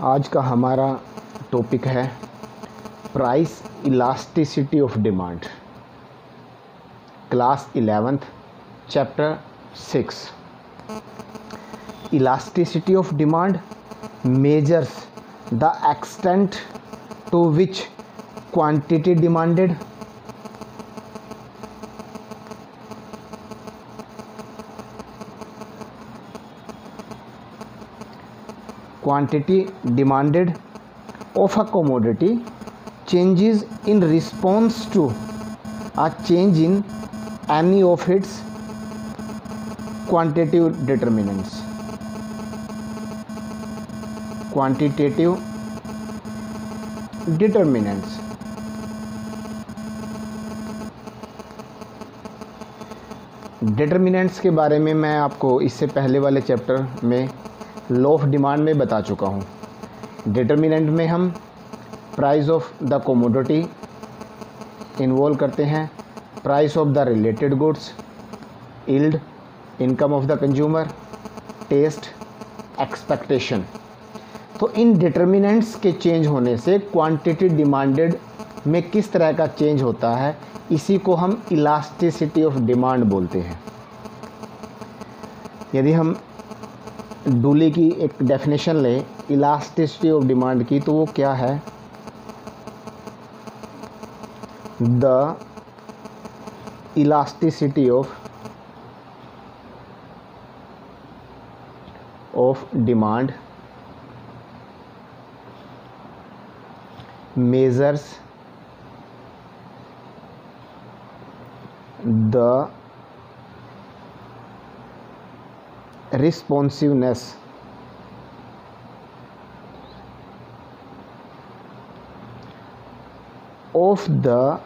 आज का हमारा टॉपिक है price elasticity of demand, class 11th chapter 6। Elasticity of demand measures the extent to which quantity demanded of a commodity changes in response to a change in any of its quantitative determinants. Determinants के बारे में मैं आपको इससे पहले वाले chapter में law of demand में बता चुका हूँ। डिटर्मिनेंट में हम price of the commodity involve करते हैं, price of the related goods, yield, income of the consumer, taste, expectation. तो इन डिटर्मिनेंट्स के चेंज होने से क्वांटिटी डिमांडेड में किस तरह का चेंज होता है, इसी को हम इलास्टिसिटी ऑफ डिमांड बोलते हैं। यदि हम डूले की एक डेफिनेशन लें इलास्टिसिटी ऑफ डिमांड की, तो वो क्या है? The elasticity of demand measures the responsiveness of the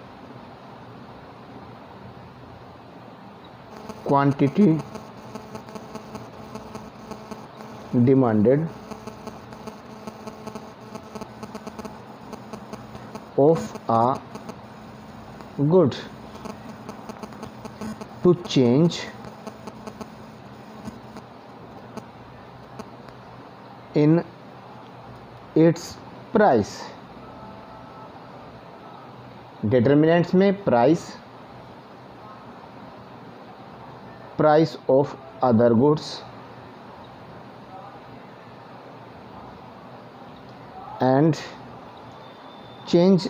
quantity demanded of a good to change in its price। Determinants में price of other goods and changes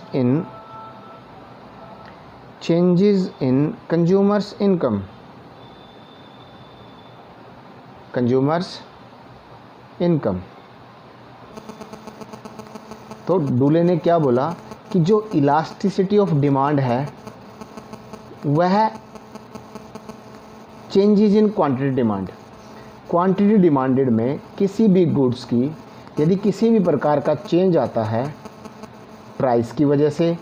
in consumers income. तो Dooley ने क्या बोला कि जो इलास्टिसिटी ऑफ डिमांड है वह changes in quantity demanded में किसी भी गुड्स की यदि किसी भी प्रकार का चेंज आता है प्राइस की वजह से,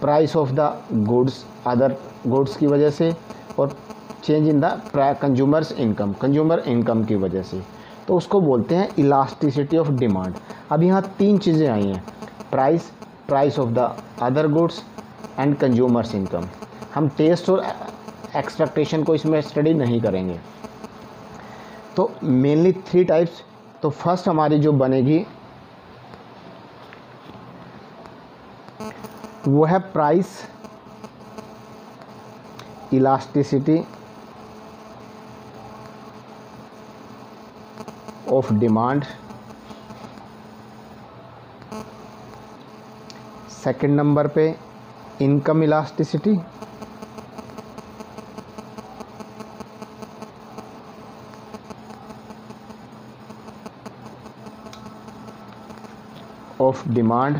price of the goods other goods की वजह से, और change in the consumer income की वजह से, तो उसको बोलते हैं इलास्टिसिटी ऑफ डिमांड। अब यहाँ तीन चीज़ें आई हैं, price of the other goods and consumers income. हम टेस्ट और एक्सपेक्टेशन को इसमें स्टडी नहीं करेंगे। तो मेनली 3 टाइप्स। तो फर्स्ट हमारी जो बनेगी वो है price elasticity of demand. Second number पे इनकम इलास्टिसिटी। Of demand.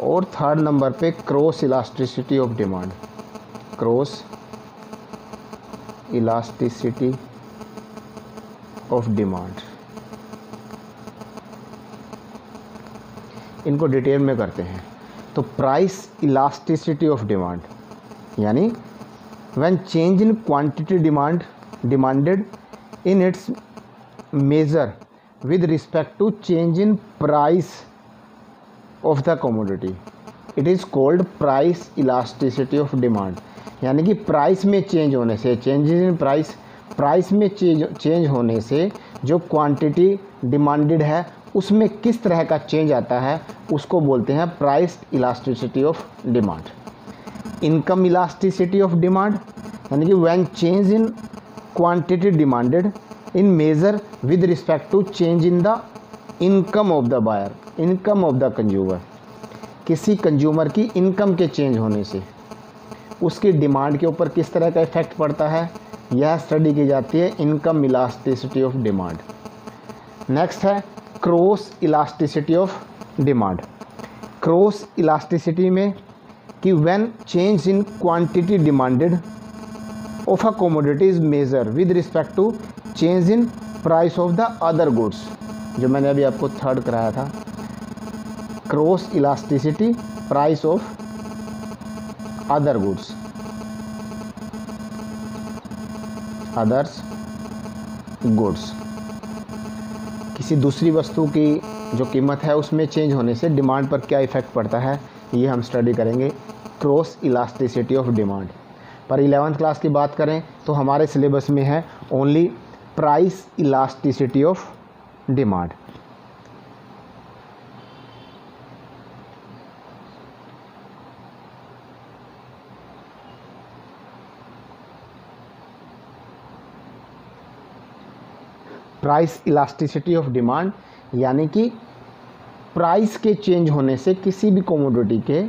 और थर्ड नंबर पे cross elasticity of demand, cross elasticity of demand. इनको डिटेल में करते हैं। तो प्राइस इलास्टिसिटी ऑफ डिमांड यानी when change in quantity demanded in its measure with respect to change in price of the commodity. It is called price elasticity of demand. यानी कि price में change होने से, चेंजेस इन प्राइस प्राइस में change होने से जो quantity demanded है उसमें किस तरह का चेंज आता है उसको बोलते हैं price elasticity of demand. Income elasticity of demand यानी कि when change in quantity demanded in measure with respect to change in the income of the buyer, income of the consumer. किसी कंज्यूमर की income के change होने से उसकी demand के ऊपर किस तरह का इफेक्ट पड़ता है, यह स्टडी की जाती है income elasticity of demand. Next है cross elasticity of demand. Cross elasticity में कि when change in quantity demanded of a commodity is measure with respect to change in price of the other goods, जो मैंने अभी आपको third कराया था। Cross elasticity price of other goods, others goods, किसी दूसरी वस्तु की जो कीमत है उसमें चेंज होने से डिमांड पर क्या इफेक्ट पड़ता है, ये हम स्टडी करेंगे क्रॉस इलास्टिसिटी ऑफ डिमांड। पर 11th क्लास की बात करें तो हमारे सिलेबस में है only price elasticity of demand. Price elasticity of demand यानी कि प्राइस के चेंज होने से किसी भी कमोडिटी के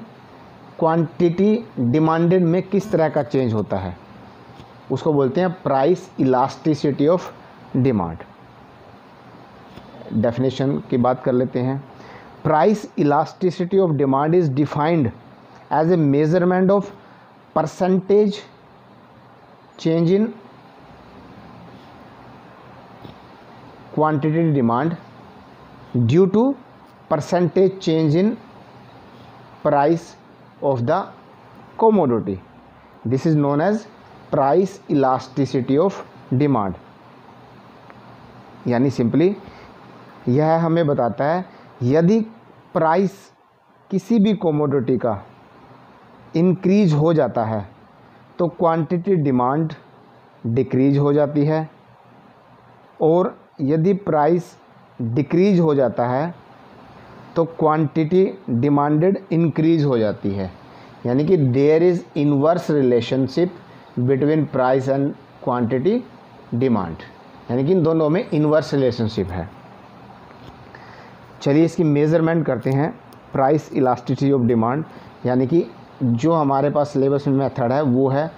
क्वांटिटी डिमांडेड में किस तरह का चेंज होता है उसको बोलते हैं price elasticity of demand. Definition की बात कर लेते हैं। Price elasticity of demand is defined as a measurement of percentage change in quantity demand due to percentage change in price of the commodity. This is known as price elasticity of demand। यानी simply यह हमें बताता है यदि price किसी भी commodity का increase हो जाता है तो क्वांटिटी डिमांड डिक्रीज हो जाती है, और यदि प्राइस डिक्रीज हो जाता है तो क्वांटिटी डिमांडेड इंक्रीज हो जाती है। यानी कि there is inverse relationship between price and quantity demand, यानी कि इन दोनों में इनवर्स रिलेशनशिप है। चलिए इसकी मेज़रमेंट करते हैं प्राइस इलास्टिसिटी ऑफ डिमांड। यानी कि जो हमारे पास सिलेबस में मेथड है वो है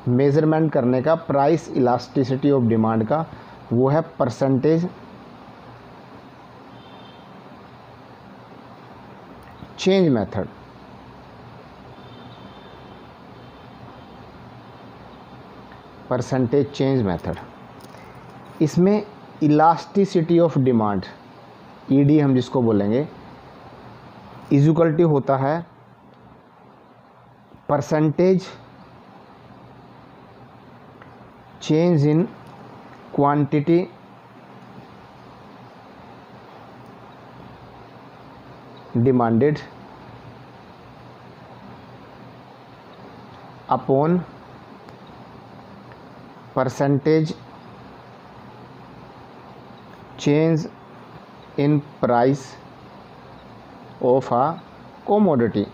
मेज़रमेंट करने का प्राइस इलास्टिसिटी ऑफ डिमांड का, वो है percentage change method. Percentage change method, इसमें इलास्टिसिटी ऑफ डिमांड ईडी हम जिसको बोलेंगे इज इक्वल टू होता है percentage change in quantity demanded upon percentage change in price of a commodity.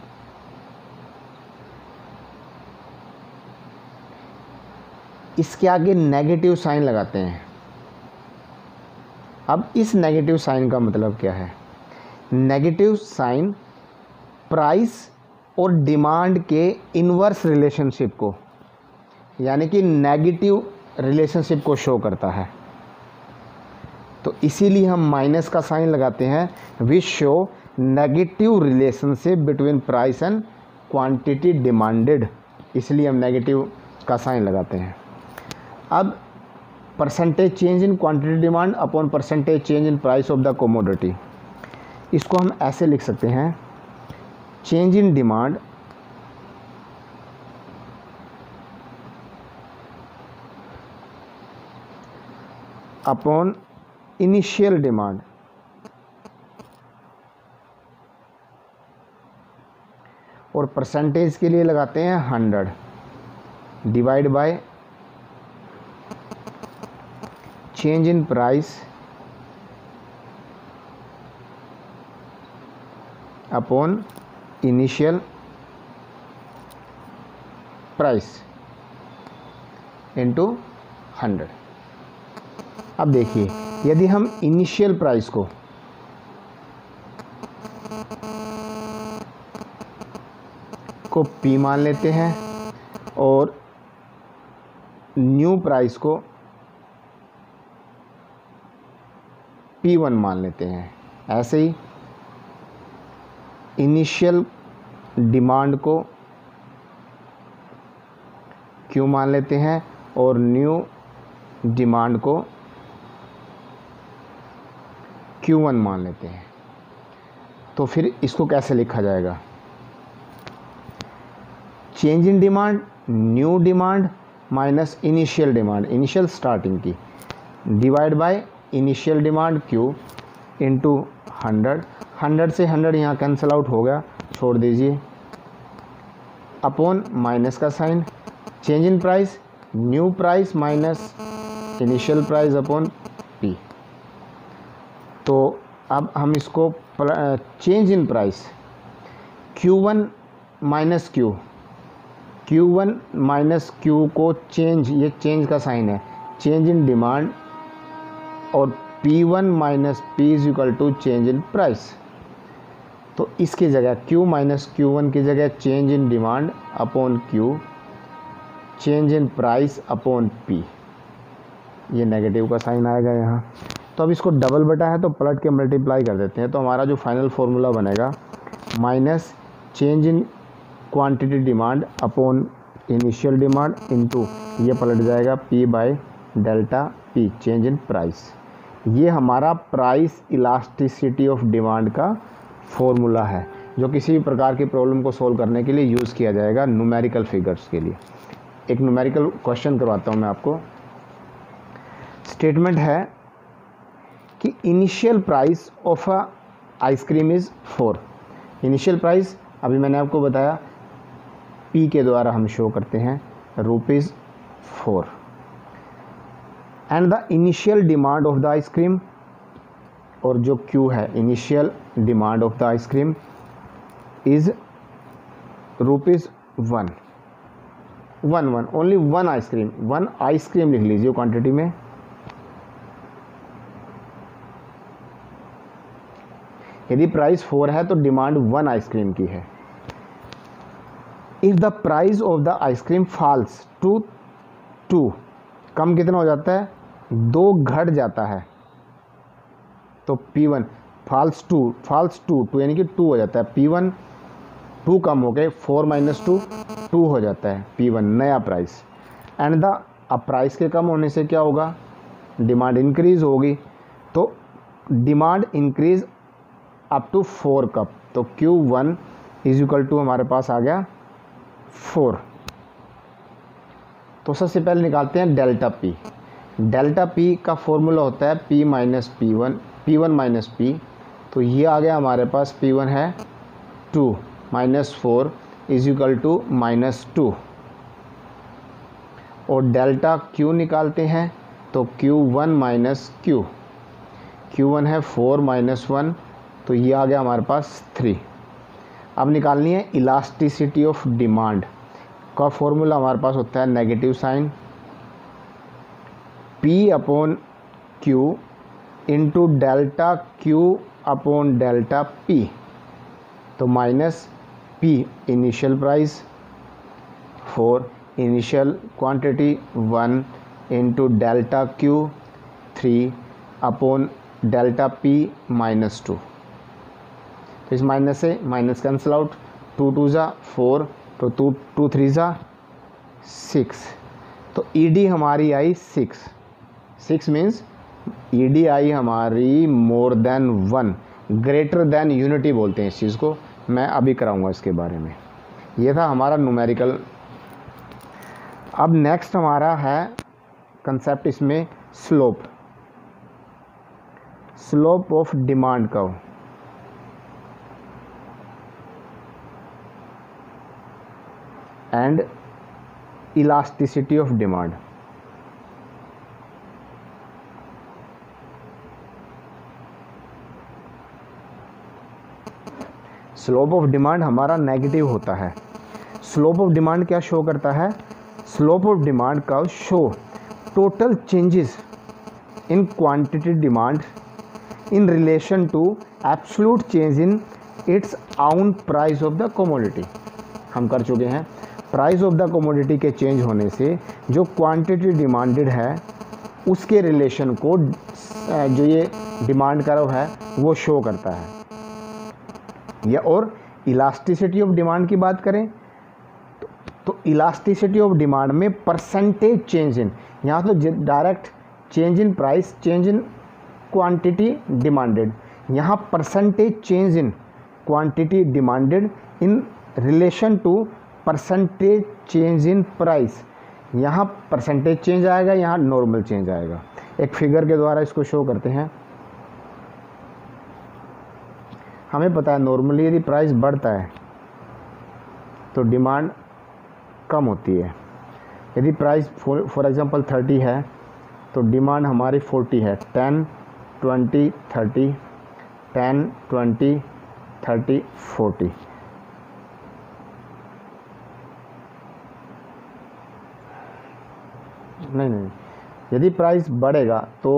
इसके आगे नेगेटिव साइन लगाते हैं। अब इस नेगेटिव साइन का मतलब क्या है? नेगेटिव साइन प्राइस और डिमांड के इनवर्स रिलेशनशिप को, यानी कि नेगेटिव रिलेशनशिप को शो करता है। तो इसीलिए हम माइनस का साइन लगाते हैं, which show negative relationship between price and quantity demanded, इसलिए हम नेगेटिव का साइन लगाते हैं। अब percentage change in quantity demand upon percentage change in price of the commodity, इसको हम ऐसे लिख सकते हैं, change in demand upon initial demand और परसेंटेज के लिए लगाते हैं 100 divide by change in price upon initial price into 100। अब देखिए, यदि हम इनिशियल प्राइस को P मान लेते हैं और न्यू प्राइस को P1 मान लेते हैं, ऐसे ही इनिशियल डिमांड को Q मान लेते हैं और न्यू डिमांड को Q1 मान लेते हैं। तो फिर इसको कैसे लिखा जाएगा? Change in demand, new demand minus initial demand, initial starting की, divide by initial demand Q into 100। 100 से 100 यहाँ कैंसिल आउट हो गया, छोड़ दीजिए, अपॉन माइनस का sign, change in price, new price minus initial price upon P। तो अब हम इसको change in price Q1 minus Q1 minus Q को चेंज, ये चेंज का साइन है, चेंज इन डिमांड, और P1 minus P is equal to change in price. तो इसकी जगह Q माइनस Q1 की जगह change in demand upon Q, change in price upon P, ये नेगेटिव का साइन आएगा यहाँ। तो अब इसको डबल बटा है तो पलट के मल्टीप्लाई कर देते हैं। तो हमारा जो फाइनल फार्मूला बनेगा minus change in quantity demand upon initial demand into, ये पलट जाएगा P by delta P, change in price. ये हमारा प्राइस इलास्टिसिटी ऑफ डिमांड का फॉर्मूला है, जो किसी भी प्रकार की प्रॉब्लम को सॉल्व करने के लिए यूज़ किया जाएगा न्यूमेरिकल फिगर्स के लिए। एक न्यूमेरिकल क्वेश्चन करवाता हूँ मैं आपको। स्टेटमेंट है कि initial price of a ice cream is 4। Initial price अभी मैंने आपको बताया P के द्वारा हम शो करते हैं, ₹4, and the initial demand of the ice cream, और जो Q है initial demand of the ice cream is ₹1। Only one ice cream, one ice cream लिख लीजिए क्वांटिटी में। यदि प्राइस 4 है तो डिमांड 1 आइसक्रीम की है। If the price of the ice cream falls to 2, कम कितना हो जाता है? 2 घट जाता है, तो P1 फॉल्स टू यानी कि 2 हो जाता है, P1 2 कम हो गए, 4 माइनस 2 हो जाता है P1 नया प्राइस। एंड द, अब प्राइस के कम होने से क्या होगा? डिमांड इंक्रीज होगी, तो demand increase up to 4 cup, तो Q1 इज इक्वल टू हमारे पास आ गया 4। तो सबसे पहले निकालते हैं डेल्टा P। डेल्टा P का फॉर्मूला होता है P minus P1 minus P। तो ये आ गया हमारे पास, P1 है 2 माइनस 4 इज इक्वल टू -2, और डेल्टा Q निकालते हैं तो Q1 माइनस Q1 है 4 माइनस 1, तो ये आ गया हमारे पास 3। अब निकालनी है इलास्टिसिटी ऑफ डिमांड का फॉर्मूला, हमारे पास होता है negative sign P upon Q into delta Q upon delta P। तो minus P initial price 4, initial quantity 1 into delta Q 3 upon delta P -2। तो इस माइनस से माइनस कैंसिल आउट, 2 2 ज़ा 4, तो 2 3 ज़ा 6, तो ED हमारी आई 6 मीन्स ED आई हमारी more than 1, greater than unity बोलते हैं इस चीज़ को, मैं अभी कराऊंगा इसके बारे में। ये था हमारा न्यूमेरिकल। अब नेक्स्ट हमारा है कंसेप्ट इसमें slope of demand curve. And elasticity of demand. Slope of demand हमारा नेगेटिव होता है। स्लोप ऑफ डिमांड क्या शो करता है? स्लोप ऑफ डिमांड का show total changes in quantity demand in relation to absolute change in its own price of the commodity. हम कर चुके हैं। प्राइस ऑफ द कमोडिटी के चेंज होने से जो क्वांटिटी डिमांडेड है उसके रिलेशन को जो ये डिमांड कर्व है वो शो करता है। या और इलास्टिसिटी ऑफ डिमांड की बात करें तो इलास्टिसिटी ऑफ डिमांड में परसेंटेज चेंज इन, यहाँ तो direct change in price, change in quantity demanded, यहाँ percentage change in quantity demanded in relation to percentage change in price. यहाँ परसेंटेज चेंज आएगा, यहाँ नॉर्मल चेंज आएगा। एक फिगर के द्वारा इसको शो करते हैं। हमें पता है नॉर्मली यदि प्राइस बढ़ता है तो डिमांड कम होती है। यदि प्राइस फॉर एग्जांपल 30 है तो डिमांड हमारी 40 है। 10, 20, 30, 10, 20, 30, 40। नहीं, यदि प्राइस बढ़ेगा तो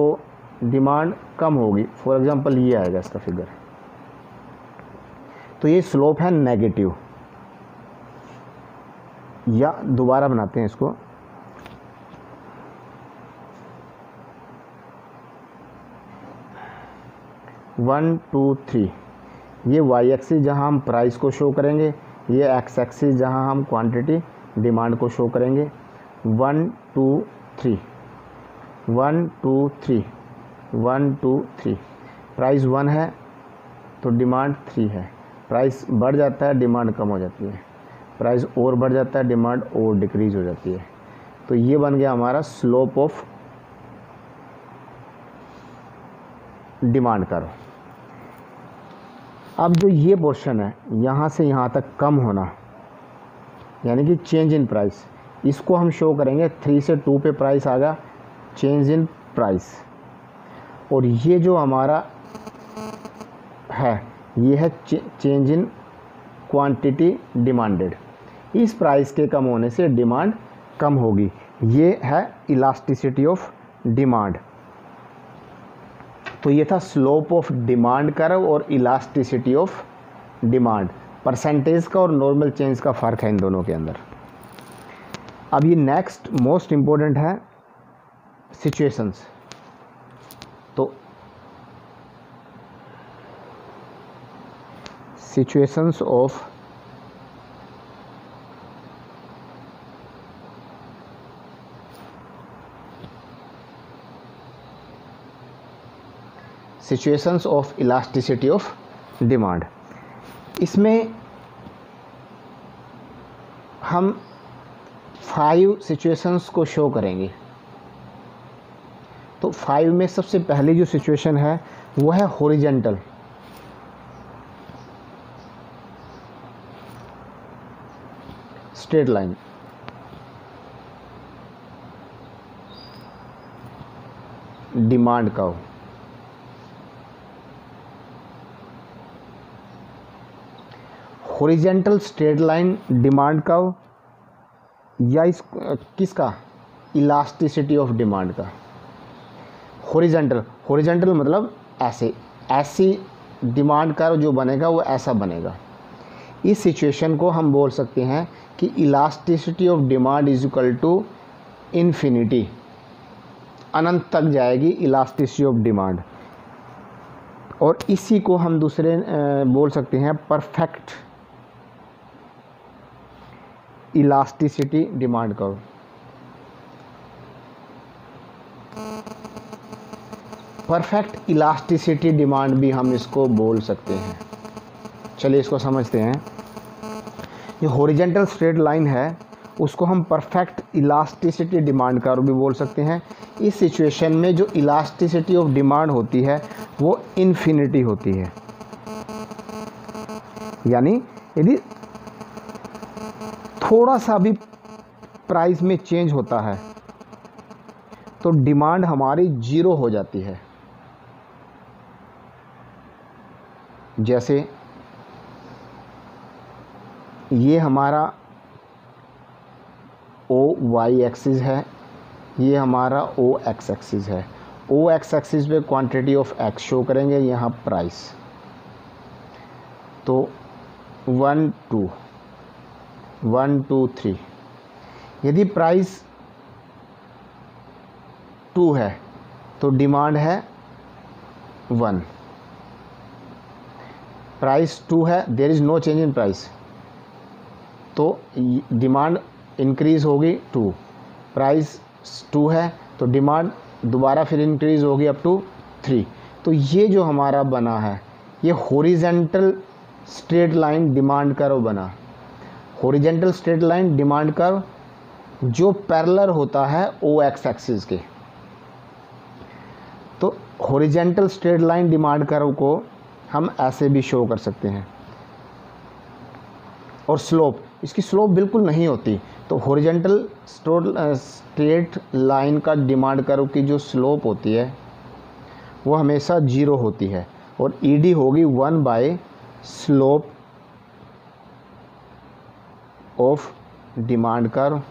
डिमांड कम होगी। फॉर एग्जांपल ये आएगा इसका फिगर। तो ये स्लोप है नेगेटिव। या दोबारा बनाते हैं इसको। वन, टू, थ्री, ये वाई एक्सिस जहाँ हम प्राइस को शो करेंगे, ये एक्स एक्सिस जहाँ हम क्वांटिटी डिमांड को शो करेंगे। 1, 2, 3, 1, 2, 3, 1, 2, 3। प्राइस 1 है तो डिमांड 3 है। प्राइस बढ़ जाता है, डिमांड कम हो जाती है। प्राइस और बढ़ जाता है, डिमांड और डिक्रीज हो जाती है। तो ये बन गया हमारा स्लोप ऑफ डिमांड कर्व। अब जो ये पोर्शन है यहाँ से यहाँ तक कम होना, यानी कि चेंज इन प्राइस, इसको हम शो करेंगे 3 से 2 पे प्राइस आ गया, चेंज इन प्राइस। और ये जो हमारा है ये है चेंज इन क्वांटिटी डिमांडेड। इस प्राइस के कम होने से डिमांड कम होगी। ये है इलास्टिसिटी ऑफ डिमांड। तो ये था स्लोप ऑफ डिमांड कर्व और इलास्टिसिटी ऑफ डिमांड। परसेंटेज का और नॉर्मल चेंज का फ़र्क है इन दोनों के अंदर। अब ये नेक्स्ट मोस्ट इम्पोर्टेंट है सिचुएशंस। तो situations of situations of elasticity of demand. इसमें हम 5 सिचुएशंस को शो करेंगे। तो 5 में सबसे पहली जो सिचुएशन है वो है horizontal. Straight line, demand curve. Horizontal straight line demand curve या इस किसका, इलास्टिसिटी ऑफ डिमांड का। हॉरिजॉन्टल मतलब ऐसी डिमांड कर्व जो बनेगा वो ऐसा बनेगा। इस सिचुएशन को हम बोल सकते हैं कि elasticity of demand is equal to infinity, अनंत तक जाएगी इलास्टिसिटी ऑफ डिमांड। और इसी को हम दूसरे बोल सकते हैं perfect elasticity demand curve. Perfect elasticity demand भी हम इसको बोल सकते हैं। चलिए इसको समझते हैं। जो हॉरिजॉन्टल स्ट्रेट लाइन है उसको हम परफेक्ट इलास्टिसिटी डिमांड कर्व भी बोल सकते हैं। इस सिचुएशन में जो इलास्टिसिटी ऑफ डिमांड होती है वो इन्फिनिटी होती है। यानी यदि थोड़ा सा भी प्राइस में चेंज होता है तो डिमांड हमारी 0 हो जाती है। जैसे ये हमारा ओ वाई एक्सिस है, ये हमारा ओ एक्स एक्सिस है। ओ एक्स एक्सिस पे क्वांटिटी ऑफ एक्स शो करेंगे, यहाँ प्राइस। तो 1 2 3, यदि प्राइस 2 है तो डिमांड है 1। प्राइस 2 है, there is no change in price, तो डिमांड इंक्रीज़ होगी 2। प्राइस 2 है तो डिमांड दोबारा फिर इंक्रीज़ होगी अप टू 3। तो ये जो हमारा बना है ये horizontal straight line demand curve बना। Horizontal straight line demand curve जो पैरेलल होता है ओ एक्स एक्सिस के। तो horizontal straight line demand curve को हम ऐसे भी शो कर सकते हैं। और स्लोप, इसकी स्लोप बिल्कुल नहीं होती, तो हॉरिजेंटल स्ट्रेट लाइन का डिमांड कर्व की जो स्लोप होती है वो हमेशा 0 होती है, और ईडी होगी 1 by slope of demand curve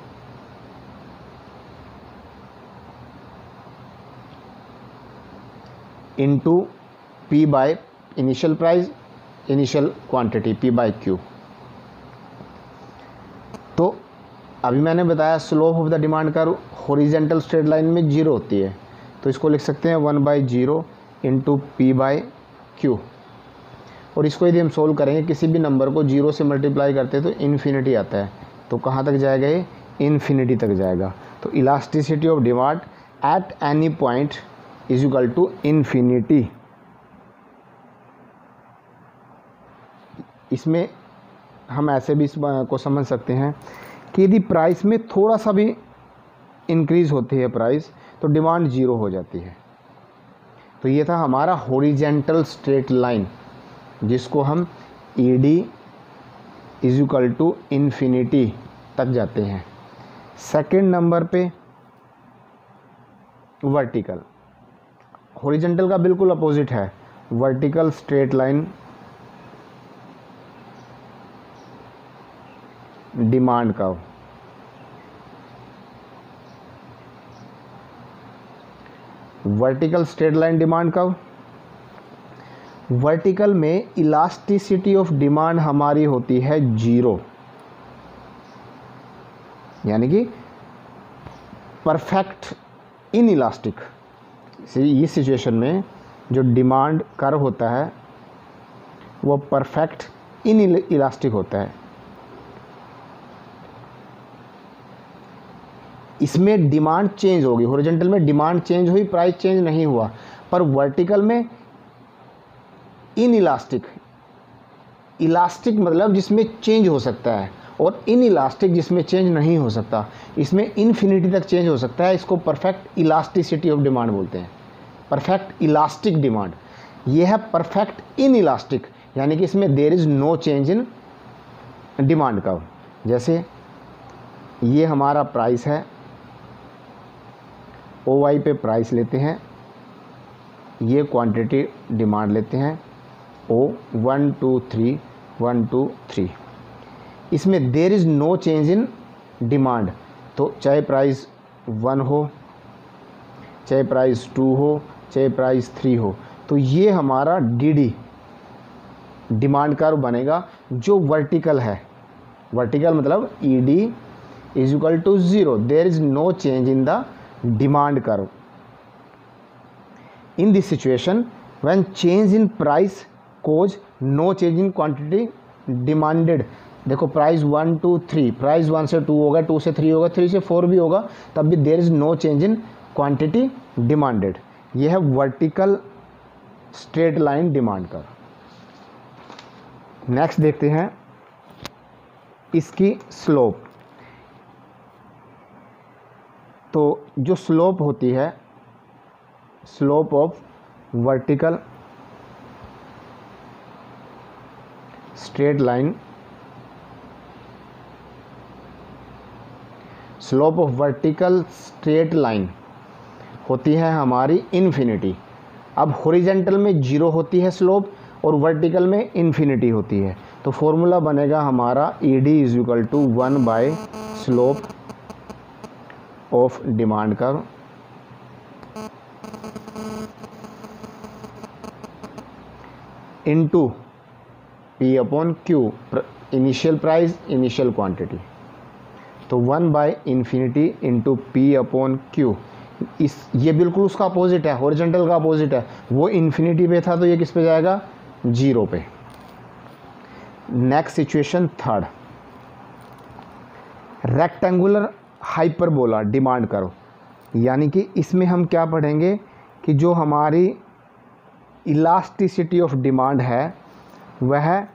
into P by initial price, initial quantity P by Q. तो अभी मैंने बताया slope of the demand curve horizontal straight line में 0 होती है, तो इसको लिख सकते हैं 1/0 इंटू पी बाय क्यू। और इसको यदि हम सोल्व करेंगे, किसी भी नंबर को 0 से मल्टीप्लाई करते हैं तो इन्फिनिटी आता है, तो कहाँ तक जाएगा ये? इन्फिनिटी तक जाएगा। तो elasticity of demand at any point is equal to infinity. इसमें हम ऐसे भी इस को समझ सकते हैं कि यदि प्राइस में थोड़ा सा भी इंक्रीज़ होती है प्राइस तो डिमांड 0 हो जाती है। तो ये था हमारा हॉरिजेंटल स्ट्रेट लाइन, जिसको हम ED is equal to infinity तक जाते हैं। सेकंड नंबर पे वर्टिकल, हॉरिजेंटल का बिल्कुल अपोजिट है, vertical straight line demand curve. Vertical straight line demand curve, vertical में इलास्टिसिटी ऑफ डिमांड हमारी होती है 0, यानी कि परफेक्ट इन इलास्टिक। इस सिचुएशन में जो डिमांड कर्व होता है वो परफेक्ट इन इलास्टिक होता है। इसमें डिमांड चेंज होगी, हॉरिजॉन्टल में डिमांड चेंज हुई, प्राइस चेंज नहीं हुआ, पर वर्टिकल में इन इलास्टिक, इलास्टिक मतलब जिसमें चेंज हो सकता है, और इन इलास्टिक जिसमें चेंज नहीं हो सकता, इसमें इन्फिनिटी तक चेंज हो सकता है। इसको परफेक्ट इलास्टिसिटी ऑफ डिमांड बोलते हैं, परफेक्ट इलास्टिक डिमांड। ये है परफेक्ट इन इलास्टिक, यानी कि इसमें there is no change in demand curve. जैसे ये हमारा प्राइस है, ओ वाई पे प्राइस लेते हैं, ये क्वांटिटी डिमांड लेते हैं, ओ 1 2 3 1 2 3। इसमें there is no change in demand, तो चाहे प्राइस 1 हो, चाहे प्राइस 2 हो, चाहे प्राइस 3 हो, तो ये हमारा डी डिमांड कर्व बनेगा जो वर्टिकल है। वर्टिकल मतलब E D is equal to 0, there is no change in the demand curve. In this situation, when change in price cause no change in quantity demanded, देखो price 1 2 3, price 1 से 2 होगा, 2 से 3 होगा, 3 से 4 भी होगा, तब भी there is no change in quantity demanded. यह है vertical straight line demand curve. Next देखते हैं इसकी स्लोप। तो जो स्लोप होती है, slope of vertical straight line, slope of vertical straight line होती है हमारी इन्फिनिटी। अब हॉरिजॉन्टल में 0 होती है स्लोप और वर्टिकल में इन्फिनिटी होती है। तो फॉर्मूला बनेगा हमारा ED is equal to 1 by slope of demand curve into P upon Q, initial price initial quantity. तो 1 by infinity into P upon Q, ये बिल्कुल उसका अपोजिट है, हॉरिजॉन्टल का अपोजिट है। वो इन्फिनिटी पे था तो ये किस पे जाएगा, 0 पे। Next situation third, rectangular hyperbola demand curve, यानी कि इसमें हम क्या पढ़ेंगे कि जो हमारी इलास्टिसिटी ऑफ डिमांड है वह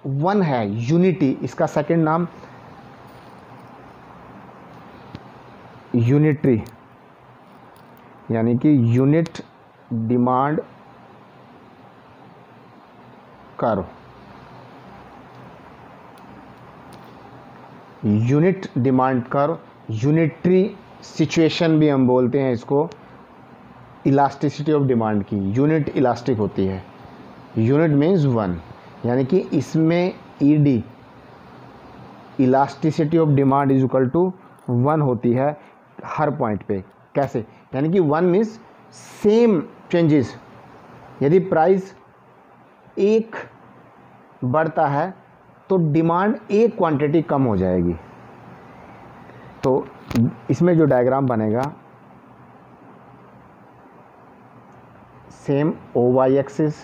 1 है, यूनिटी, इसका सेकंड नाम यूनिटरी, यानी कि unit demand curve, unit demand curve, unitary situation भी हम बोलते हैं इसको। इलास्टिसिटी ऑफ डिमांड की यूनिट इलास्टिक होती है, यूनिट मीन्स 1, यानी कि इसमें ED elasticity of demand is equal to 1 होती है हर पॉइंट पे। कैसे, यानी कि 1 मीन्स सेम चेंजेस। यदि प्राइस 1 बढ़ता है तो डिमांड 1 क्वांटिटी कम हो जाएगी। तो इसमें जो डायग्राम बनेगा, same OY axis,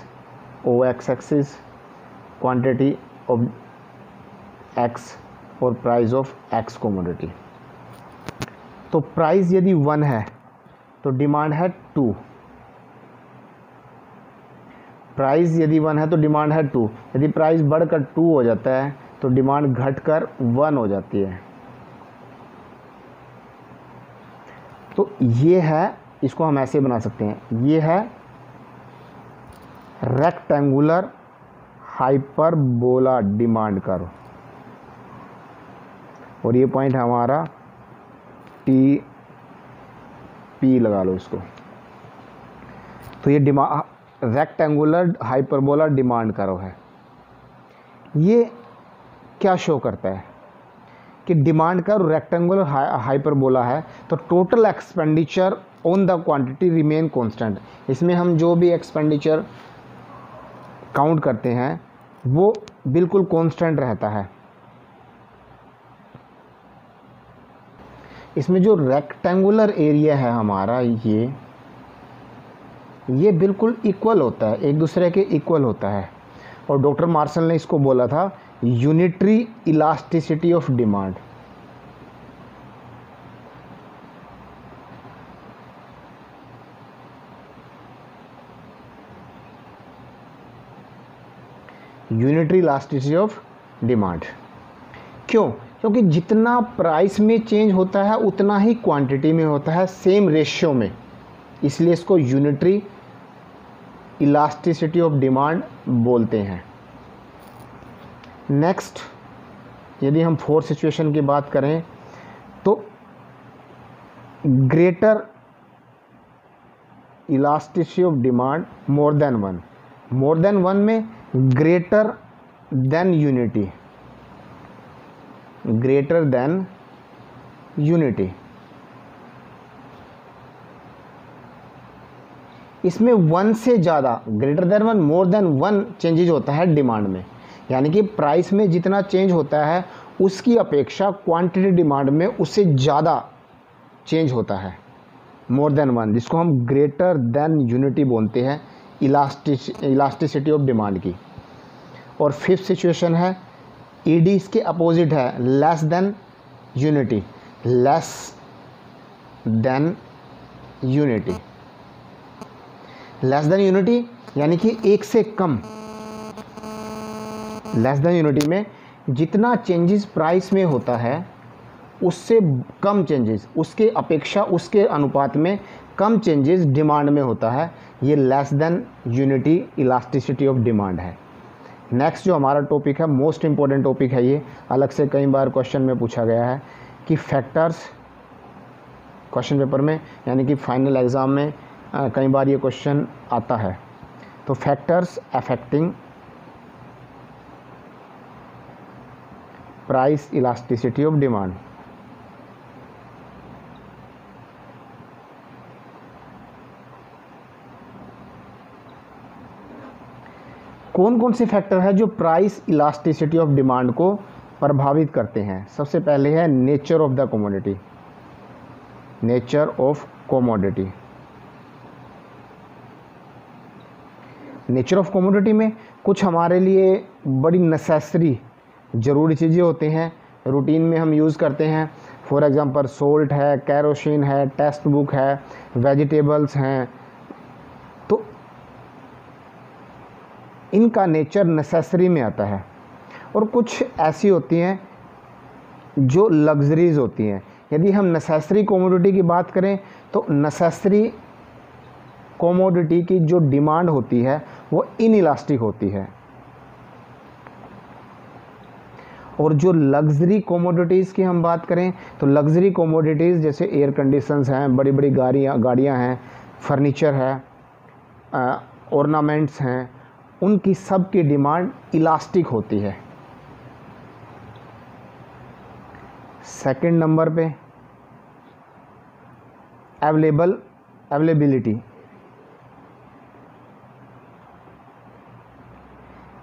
OX axis, quantity of X और प्राइस ऑफ X कमोडिटी। तो प्राइस यदि 1 है तो डिमांड है 2, प्राइस यदि 1 है तो डिमांड है 2। यदि प्राइस बढ़कर 2 हो जाता है तो डिमांड घटकर 1 हो जाती है। तो ये है, इसको हम ऐसे बना सकते हैं, ये है रेक्टेंगुलर हाइपरबोला डिमांड कर्व, और ये पॉइंट हमारा P लगा लो इसको। तो ये रेक्टेंगुलर हाइपरबोला डिमांड कर्व है। ये क्या शो करता है कि डिमांड कर्व रेक्टेंगुलर हाइपरबोला है तो total expenditure on the quantity remain constant. इसमें हम जो भी एक्सपेंडिचर काउंट करते हैं वो बिल्कुल कांस्टेंट रहता है। इसमें जो रेक्टेंगुलर एरिया है हमारा, ये बिल्कुल इक्वल होता है, एक दूसरे के इक्वल होता है। और डॉक्टर मार्शल ने इसको बोला था unitary elasticity of demand. Unitary elasticity of demand क्यों? क्योंकि जितना प्राइस में चेंज होता है उतना ही क्वांटिटी में होता है, सेम रेशियो में, इसलिए इसको यूनिटरी इलास्टिसिटी ऑफ डिमांड बोलते हैं। नेक्स्ट, यदि हम फोर्थ सिचुएशन की बात करें तो greater elasticity of demand more than 1। More than 1 में greater than unity, greater than unity. इसमें 1 से ज़्यादा, greater than 1, more than 1 changes होता है डिमांड में, यानी कि प्राइस में जितना चेंज होता है उसकी अपेक्षा क्वांटिटी डिमांड में उससे ज़्यादा चेंज होता है, मोर देन 1, जिसको हम ग्रेटर देन यूनिटी बोलते हैं इलास्टिसिटी ऑफ डिमांड की। और फिफ्थ सिचुएशन है ED इसके अपोजिट है, less than unity, less than unity. Less than unity यानी कि 1 से कम। लेस देन यूनिटी में जितना चेंजेस प्राइस में होता है उससे कम चेंजेस, उसके अपेक्षा, उसके अनुपात में कम चेंजेस डिमांड में होता है। ये less than unity elasticity of demand है। नेक्स्ट जो हमारा टॉपिक है, मोस्ट इम्पोर्टेंट टॉपिक है, ये अलग से कई बार क्वेश्चन में पूछा गया है कि फैक्टर्स, क्वेश्चन पेपर में यानी कि फाइनल एग्ज़ाम में कई बार ये क्वेश्चन आता है। तो factors affecting price elasticity of demand. कौन कौन से फैक्टर है जो प्राइस इलास्टिसिटी ऑफ डिमांड को प्रभावित करते हैं? सबसे पहले है nature of the commodity. Nature of commodity, nature of commodity में कुछ हमारे लिए बड़ी नेसेसरी ज़रूरी चीज़ें होती हैं, रूटीन में हम यूज़ करते हैं। फॉर एग्ज़ाम्पल सोल्ट है, कैरोसिन है, टेक्स्ट बुक है, वेजिटेबल्स हैं, तो इनका नेचर नेसेसरी में आता है। और कुछ ऐसी होती हैं जो लग्जरीज होती हैं। यदि हम नेसेसरी कमोडिटी की बात करें तो नेसेसरी कमोडिटी की जो डिमांड होती है वो इनइलास्टिक होती है, और जो लग्जरी कमोडिटीज़ की हम बात करें तो लग्जरी कमोडिटीज़ जैसे एयर कंडीशंस हैं, बड़ी बड़ी गाड़ियाँ हैं, फर्नीचर है, ऑर्नामेंट्स हैं, उनकी सब की डिमांड इलास्टिक होती है। सेकंड नंबर पे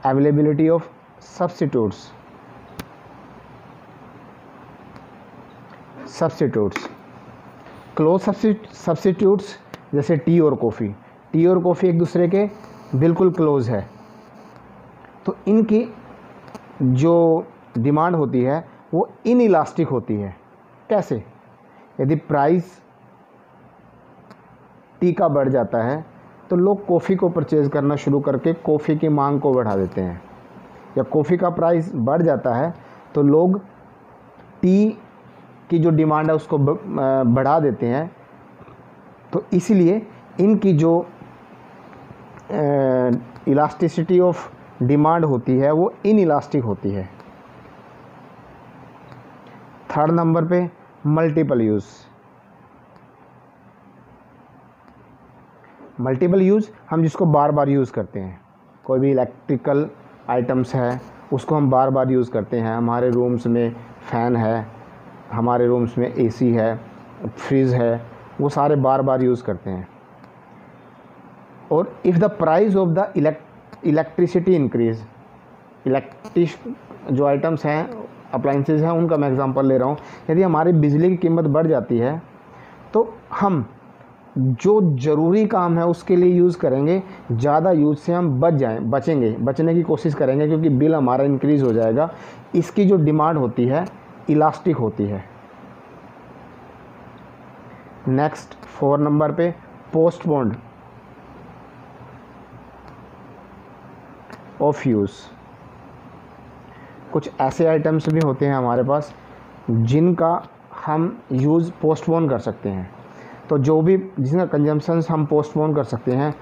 availability of substitutes. Close substitutes जैसे टी और कॉफ़ी एक दूसरे के बिल्कुल क्लोज है, तो इनकी जो डिमांड होती है वो इनइलास्टिक होती है। कैसे? यदि प्राइस टी का बढ़ जाता है तो लोग कॉफ़ी को परचेज़ करना शुरू करके कॉफ़ी की मांग को बढ़ा देते हैं, या कॉफ़ी का प्राइस बढ़ जाता है तो लोग टी की जो डिमांड है उसको बढ़ा देते हैं। तो इसलिए इनकी जो इलास्टिसिटी ऑफ डिमांड होती है वो इनइलास्टिक होती है। थर्ड नंबर पे मल्टीपल यूज़ हम जिसको बार बार यूज़ करते हैं। कोई भी इलेक्ट्रिकल आइटम्स है उसको हम बार बार यूज़ करते हैं। हमारे रूम्स में फ़ैन है, हमारे रूम्स में एसी है, फ्रिज है, वो सारे बार बार यूज़ करते हैं। और if the price of the electricity increase, electric जो आइटम्स हैं, अप्लाइंसेस हैं, उनका मैं एग्जांपल ले रहा हूँ। यदि हमारी बिजली की कीमत बढ़ जाती है तो हम जो ज़रूरी काम है उसके लिए यूज़ करेंगे, ज़्यादा यूज़ से हम बचने की कोशिश करेंगे, क्योंकि बिल हमारा इंक्रीज़ हो जाएगा। इसकी जो डिमांड होती है इलास्टिक होती है। नेक्स्ट 4 नंबर पे पोस्टपोन्ड ऑफ यूज़। कुछ ऐसे आइटम्स भी होते हैं हमारे पास जिनका हम यूज़ पोस्टपोन कर सकते हैं। तो जो भी जिसका कंजम्पशंस हम पोस्टपोन कर सकते हैं,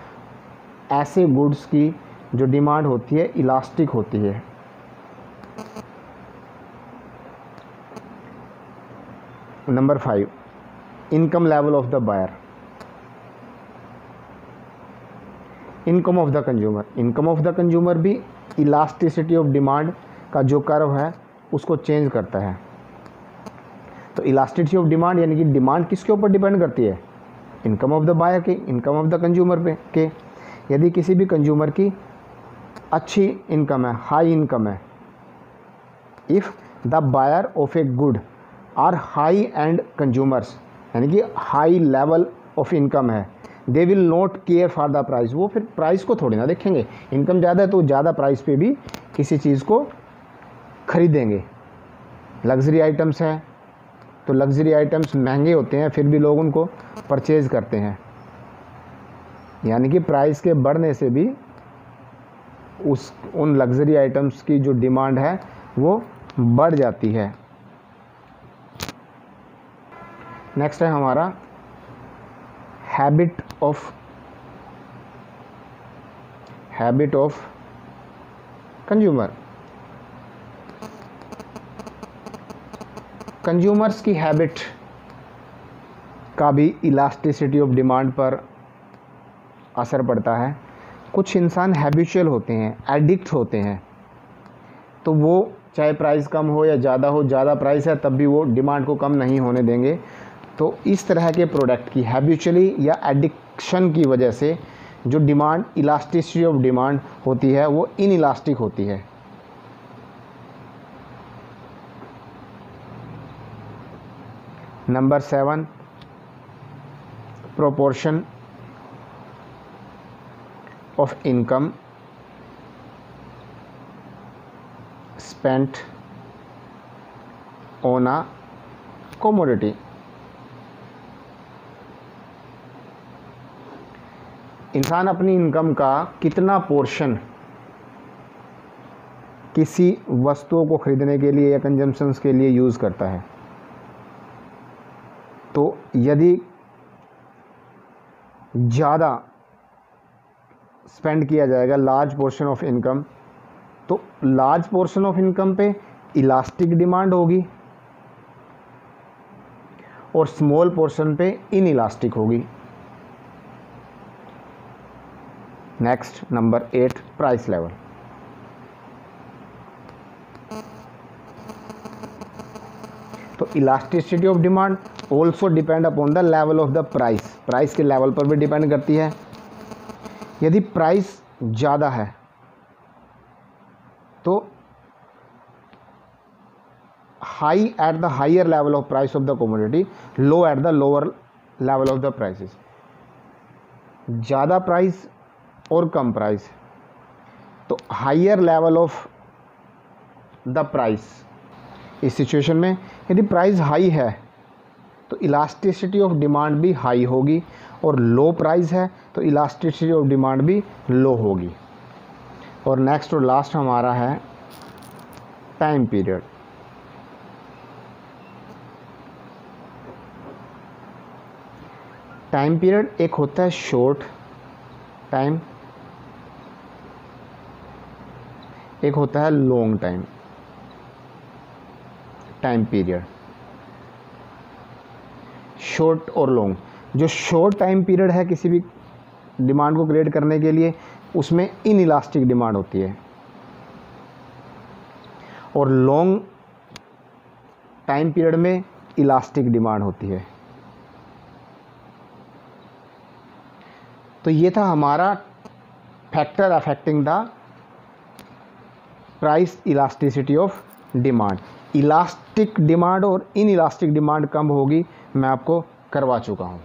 ऐसे गुड्स की जो डिमांड होती है इलास्टिक होती है। Number 5 income level of the buyer. Income of the consumer भी इलास्टिसिटी ऑफ डिमांड का जो कर्व है उसको चेंज करता है। तो इलास्टिसिटी ऑफ डिमांड यानी कि डिमांड किसके ऊपर डिपेंड करती है? इनकम ऑफ द बायर के, इनकम ऑफ द कंज्यूमर पे के। यदि किसी भी कंज्यूमर की अच्छी इनकम है, हाई इनकम है, if the buyer of a good are high end consumers, यानी कि हाई लेवल ऑफ इनकम है, they will not care for the price. वो फिर प्राइस को थोड़ी ना देखेंगे। इनकम ज़्यादा है तो ज़्यादा प्राइस पे भी किसी चीज़ को खरीदेंगे। लग्जरी आइटम्स हैं तो लग्जरी आइटम्स महंगे होते हैं, फिर भी लोग उनको परचेज़ करते हैं। यानी कि प्राइस के बढ़ने से भी उन लग्जरी आइटम्स की जो डिमांड है वो बढ़ जाती है। नेक्स्ट है हमारा हैबिट ऑफ कंज्यूमर। कंज्यूमर्स की हैबिट का भी इलास्टिसिटी ऑफ डिमांड पर असर पड़ता है। कुछ इंसान हैबिचुअल होते हैं, एडिक्ट होते हैं, तो वो चाहे प्राइस कम हो या ज़्यादा हो, ज़्यादा प्राइस है तब भी वो डिमांड को कम नहीं होने देंगे। तो इस तरह के प्रोडक्ट की हैबिचुअली या एडिक्शन की वजह से जो डिमांड, इलास्टिसिटी ऑफ डिमांड होती है वो इनइलास्टिक होती है। Number 7, proportion of income spent on a commodity. इंसान अपनी इनकम का कितना पोर्शन किसी वस्तुओं को खरीदने के लिए या कंजम्पशंस के लिए यूज़ करता है। तो यदि ज़्यादा स्पेंड किया जाएगा, लार्ज पोर्शन ऑफ इनकम, तो लार्ज पोर्शन ऑफ इनकम पे इलास्टिक डिमांड होगी और स्मॉल पोर्शन पे इनइलास्टिक होगी। Next number 8, price level. तो elasticity of demand also depend upon the level of the price. Price के लेवल पर भी डिपेंड करती है। यदि प्राइस ज़्यादा है तो high at the higher level of price of the commodity, low at the lower level of the prices. ज़्यादा प्राइस और कम प्राइस, तो higher level of the price. इस सिचुएशन में यदि प्राइस हाई है तो इलास्टिसिटी ऑफ डिमांड भी हाई होगी, और लो प्राइस है तो इलास्टिसिटी ऑफ डिमांड भी लो होगी। और नेक्स्ट और लास्ट हमारा है टाइम पीरियड। टाइम पीरियड एक होता है शॉर्ट टाइम, एक होता है लॉन्ग टाइम पीरियड। शॉर्ट और लॉन्ग, जो शॉर्ट टाइम पीरियड है किसी भी डिमांड को क्रिएट करने के लिए, उसमें इनइलास्टिक डिमांड होती है, और लॉन्ग टाइम पीरियड में इलास्टिक डिमांड होती है। तो ये था हमारा factor affecting the price elasticity of demand. Elastic demand और इनइलास्टिक डिमांड कब होगी मैं आपको करवा चुका हूँ।